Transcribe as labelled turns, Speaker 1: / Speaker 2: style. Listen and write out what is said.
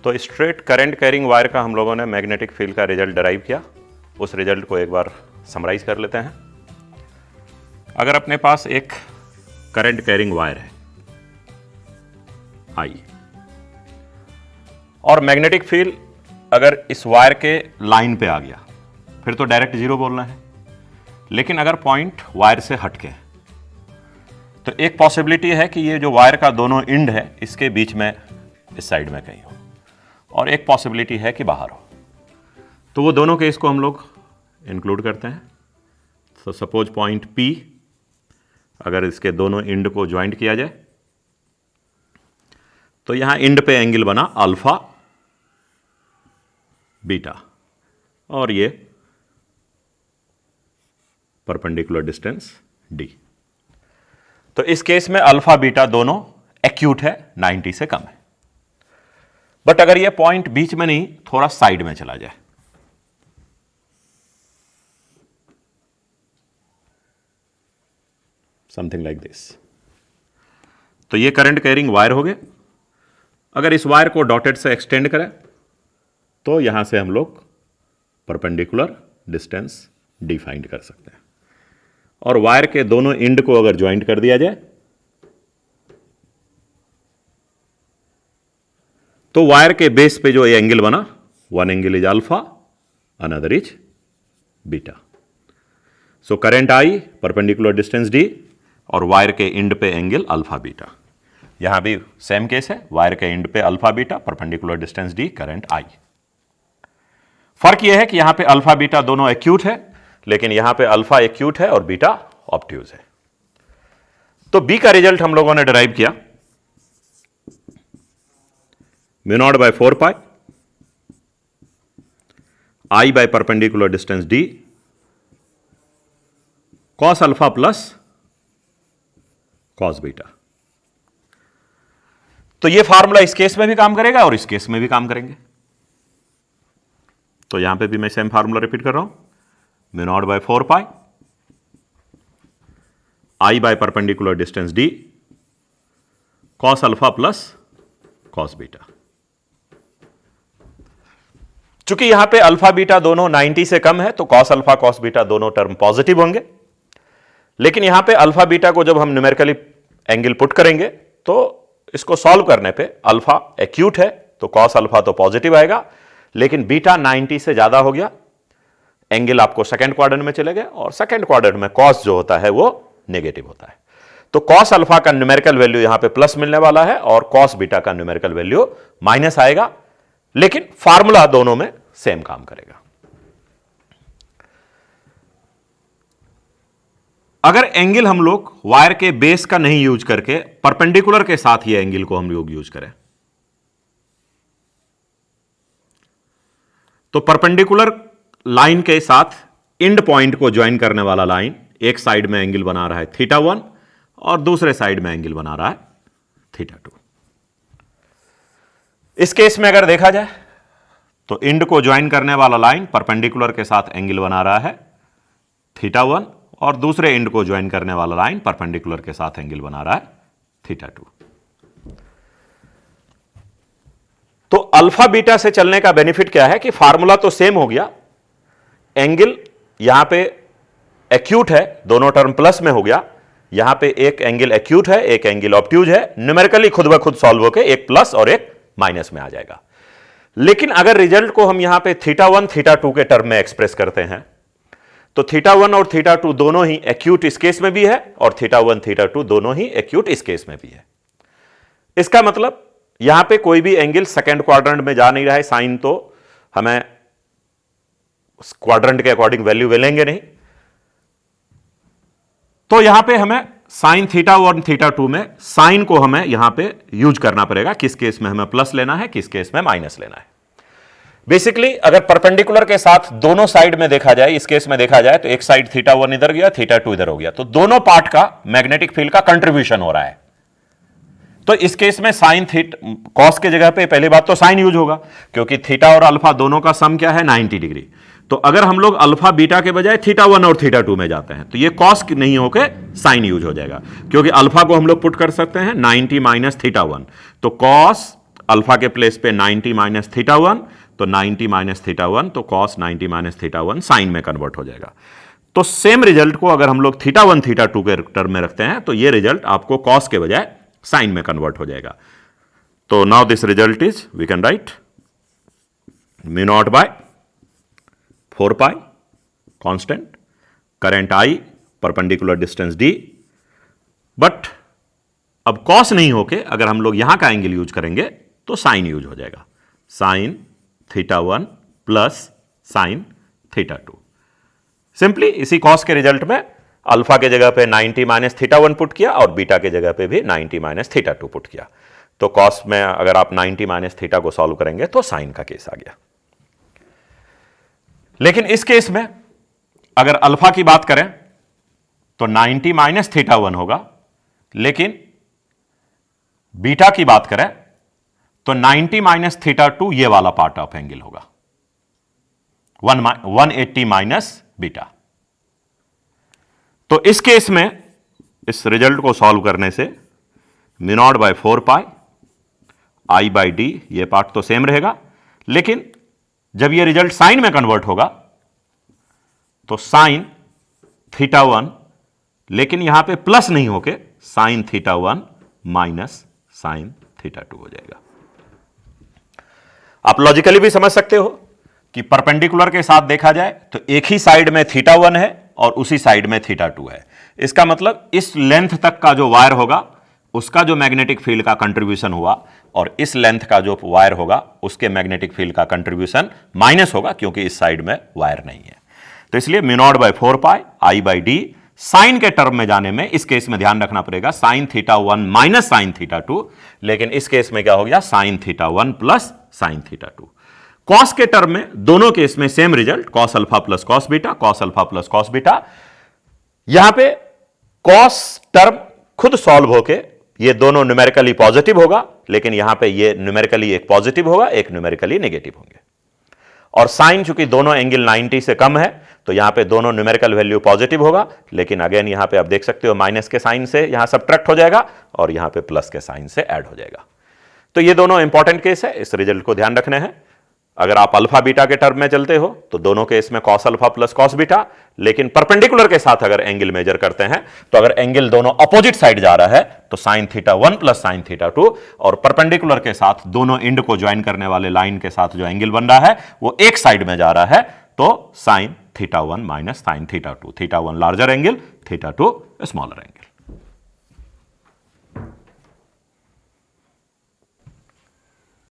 Speaker 1: तो straight current carrying wire का हम लोगों ने मैग्नेटिक फील्ड का रिजल्ट डिराइव किया। उस रिजल्ट को एक बार समराइज कर लेते हैं। अगर अपने पास एक करंट कैरिंग वायर है आई, और मैग्नेटिक फील्ड अगर इस वायर के लाइन पे आ गया, फिर तो डायरेक्ट जीरो बोलना है। लेकिन अगर पॉइंट वायर से हटके है, तो एक पॉसिबिलिटी है कि ये जो वायर का दोनों एंड है इसके बीच में इस साइड में कहीं हो, और एक पॉसिबिलिटी है कि बाहर हो। तो वो दोनों केस को हम लोग इंक्लूड करते हैं। तो सपोज पॉइंट P अगर इसके दोनों एंड को ज्वाइंट किया जाए, तो यहां एंड पे एंगल बना अल्फा बीटा, और ये परपेंडिकुलर डिस्टेंस D। तो इस केस में अल्फा बीटा दोनों एक्यूट है, 90 से कम है। बट अगर ये पॉइंट बीच में नहीं, थोड़ा साइड में चला जाए, समथिंग लाइक दिस, तो ये करंट कैरिंग वायर हो गए। अगर इस वायर को डॉटेड से एक्सटेंड करें, तो यहां से हम लोग परपेंडिकुलर डिस्टेंस D फाइंड कर सकते हैं। और वायर के दोनों एंड को अगर ज्वाइंट कर दिया जाए, तो वायर के बेस पे जो ये एंगल बना, one angle is alpha, another is beta. So current I perpendicular distance D, और वायर के एंड पे एंगल अल्फा बीटा। यहां भी सेम केस है, वायर के एंड पे alpha beta, perpendicular distance D, current I। फर्क यह है कि यहां पे अल्फा बीटा दोनों एक्यूट है, लेकिन यहां पे अल्फा एक्यूट है और बीटा ऑब्ट्यूज है। तो B का रिजल्ट हम लोगों ने डिराइव किया, μ0 by 4 pi I by perpendicular distance D cos alpha plus cos beta. तो ये फार्मूला इस केस में भी काम करेगा और इस केस में भी काम करेंगे। तो यहां पे भी मैं सेम फार्मूला रिपीट कर रहा हूं, μ0 by 4 pi I by perpendicular distance D cos alpha plus cos beta. चूंकि यहां पे अल्फा बीटा दोनों 90 से कम है, तो cos अल्फा cos बीटा दोनों टर्म पॉजिटिव होंगे। लेकिन यहां पे अल्फा बीटा को जब हम न्यूमेरिकली एंगल पुट करेंगे, तो इसको सॉल्व करने पे अल्फा एक्यूट है, तो cos अल्फा तो पॉजिटिव आएगा, लेकिन बीटा 90 से ज्यादा हो गया, एंगल आपको सेकंड क्वाड्रेंट में चले गए, और सेकंड क्वाड्रेंट में cos जो होता है वो नेगेटिव होता है। तो cos अल्फा का न्यूमेरिकल वैल्यू यहां पे प्लस मिलने वाला है, और cos बीटा का न्यूमेरिकल वैल्यू माइनस आएगा, लेकिन फार्मूला दोनों में सेम काम करेगा। अगर एंगल हम लोग वायर के बेस का नहीं यूज करके परपेंडिकुलर के साथ ये एंगल को हम लोग यूज करें, तो परपेंडिकुलर लाइन के साथ एंड पॉइंट को ज्वाइन करने वाला लाइन एक साइड में एंगल बना रहा है θ1, और दूसरे साइड में एंगल बना रहा है θ2। इस केस में अगर देखा जाए, तो एंड को ज्वाइन करने वाला लाइन परपेंडिकुलर के साथ एंगल बना रहा है θ1, और दूसरे एंड को ज्वाइन करने वाला लाइन परपेंडिकुलर के साथ एंगल बना रहा है θ2। तो अल्फा बीटा से चलने का बेनिफिट क्या है कि फार्मूला तो सेम हो गया, एंगल यहां पे एक्यूट है, दोनों टर्म प्लस में हो गया, यहां पे एक एंगल एक्यूट है, एक एंगल ऑब्ट्यूज है, न्यूमेरिकली खुद ब खुद सॉल्व होकर एक प्लस और एक माइनस में आ जाएगा। लेकिन अगर रिजल्ट को हम यहां पे θ1 θ2 के टर्म में एक्सप्रेस करते हैं, तो θ1 और θ2 दोनों ही एक्यूट इस केस में भी है, और θ1 θ2 दोनों ही एक्यूट इस केस में भी है। इसका मतलब यहां पे कोई भी एंगल सेकंड क्वाड्रेंट में जा नहीं रहा है, साइन तो हमें क्वाड्रेंट के अकॉर्डिंग वैल्यू लेंगे नहीं, तो यहां पे हमें साइन θ1 θ2 में साइन को हमें यहां पे यूज करना पड़ेगा, किस केस में हमें प्लस लेना है, किस केस में माइनस लेना है। बेसिकली अगर परपेंडिकुलर के साथ दोनों साइड में देखा जाए, इस केस में देखा जाए, तो एक साइड θ1 इधर गया, θ2 इधर हो गया, तो दोनों पार्ट का मैग्नेटिक फील्ड का कंट्रीब्यूशन हो रहा है। तो इस केस में साइन कॉस के जगह पे पहली बात तो साइन यूज होगा, क्योंकि थीटा और अल्फा दोनों का सम क्या है 90 डिग्री। तो अगर हम लोग अल्फा बीटा के बजाय θ1 और θ2 में जाते हैं, तो ये कॉस नहीं होकर साइन यूज हो जाएगा, क्योंकि अल्फा को हम लोग पुट कर सकते हैं 90 माइनस θ1, तो कॉस अल्फा के प्लेस पे 90 माइनस थीटा 1, तो 90 माइनस थीटा 1, तो कॉस 90 माइनस थीटा 1 साइन में कन्वर्ट हो जाएगा। तो सेम रिजल्ट को अगर हम लोग थीटा 1 थीटा 2 के टर्म में रखते हैं तो ये रिजल्ट आपको कॉस के बजाय साइन में कन्वर्ट हो जाएगा। तो now this result is, we can write mu naught by 4 pi constant, current I, perpendicular distance D, but अब कॉस नहीं होके अगर हम लोग यहां का एंगल यूज करेंगे तो साइन यूज हो जाएगा, sign theta 1 plus sine theta 2। Simply इसी कॉस के रिजल्ट में अल्फा के जगह पे 90 माइनस थीटा 1 पुट किया और बीटा के जगह पे भी 90 माइनस थीटा 2 पुट किया। तो कॉस में अगर आप 90 माइनस थीटा को सॉल्व करेंगे तो साइन का केस आ गया। लेकिन इस केस में अगर अल्फा की बात करें तो 90 माइनस थीटा 1 होगा, लेकिन बीटा की बात करें तो 90 माइनस थीटा 2 ये वाला पार्ट ऑफ एंगल होगा, 180 माइनस बीटा। तो इस केस में इस रिजल्ट को सॉल्व करने से mu naught by 4 pi I by D, ये पार्ट तो सेम रहेगा, लेकिन जब ये रिजल्ट साइन में कन्वर्ट होगा तो साइन थीटा 1, लेकिन यहां पे प्लस नहीं होके sign theta 1 minus sine theta 2 हो जाएगा। आप लॉजिकली भी समझ सकते हो कि परपेंडिकुलर के साथ देखा जाए तो एक ही साइड में थीटा 1 है और उसी साइड में थीटा 2 है। इसका मतलब इस लेंथ तक का जो वायर होगा उसका जो मैग्नेटिक फील्ड का कंट्रीब्यूशन हुआ और इस लेंथ का जो वायर होगा उसके मैग्नेटिक फील्ड का कंट्रीब्यूशन माइनस होगा, क्योंकि इस साइड में वायर नहीं है। तो इसलिए mu naught by 4 pi I by D, sine के टर्म में जाने में इस केस में ध्यान रखना पड़ेगा sine theta 1 minus sine theta 2, लेकिन इस केस में क्या हो गया sine theta 1 plus sine theta 2। Cos के टर्म में दोनों केस में same result, cos alpha plus cos beta, cos alpha plus cos beta. यहां पे कॉस टर्म खुद सॉल्व होके ये दोनों न्यूमेरिकली पॉजिटिव होगा, लेकिन यहां पे ये न्यूमेरिकली एक पॉजिटिव होगा, एक न्यूमेरिकली नेगेटिव होंगे। और साइन चूंकि दोनों एंगल 90 से कम है तो यहां पे दोनों न्यूमेरिकल वैल्यू पॉजिटिव होगा, लेकिन अगेन यहां पे आप देख सकते हो माइनस के साइन से यहां सब्ट्रैक्ट हो जाएगा और यहां पे प्लस के साइन से ऐड हो जाएगा। तो ये दोनों इंपॉर्टेंट केस है, इस रिजल्ट को ध्यान रखने हैं। अगर आप अल्फा बीटा के टर्म में चलते हो तो दोनों केस में cos alpha plus cos beta, लेकिन परपेंडिकुलर के साथ अगर एंगल मेजर करते हैं तो अगर एंगल दोनों अपोजिट साइड जा रहा है तो sign theta 1 plus sine theta 2, और परपेंडिकुलर के साथ दोनों एंड को ज्वाइन करने वाले लाइन के साथ जो एंगल बन रहा है वो एक साइड में जा रहा है तो sign theta 1 minus sine theta 2, theta 1 larger angle, theta 2 smaller angle.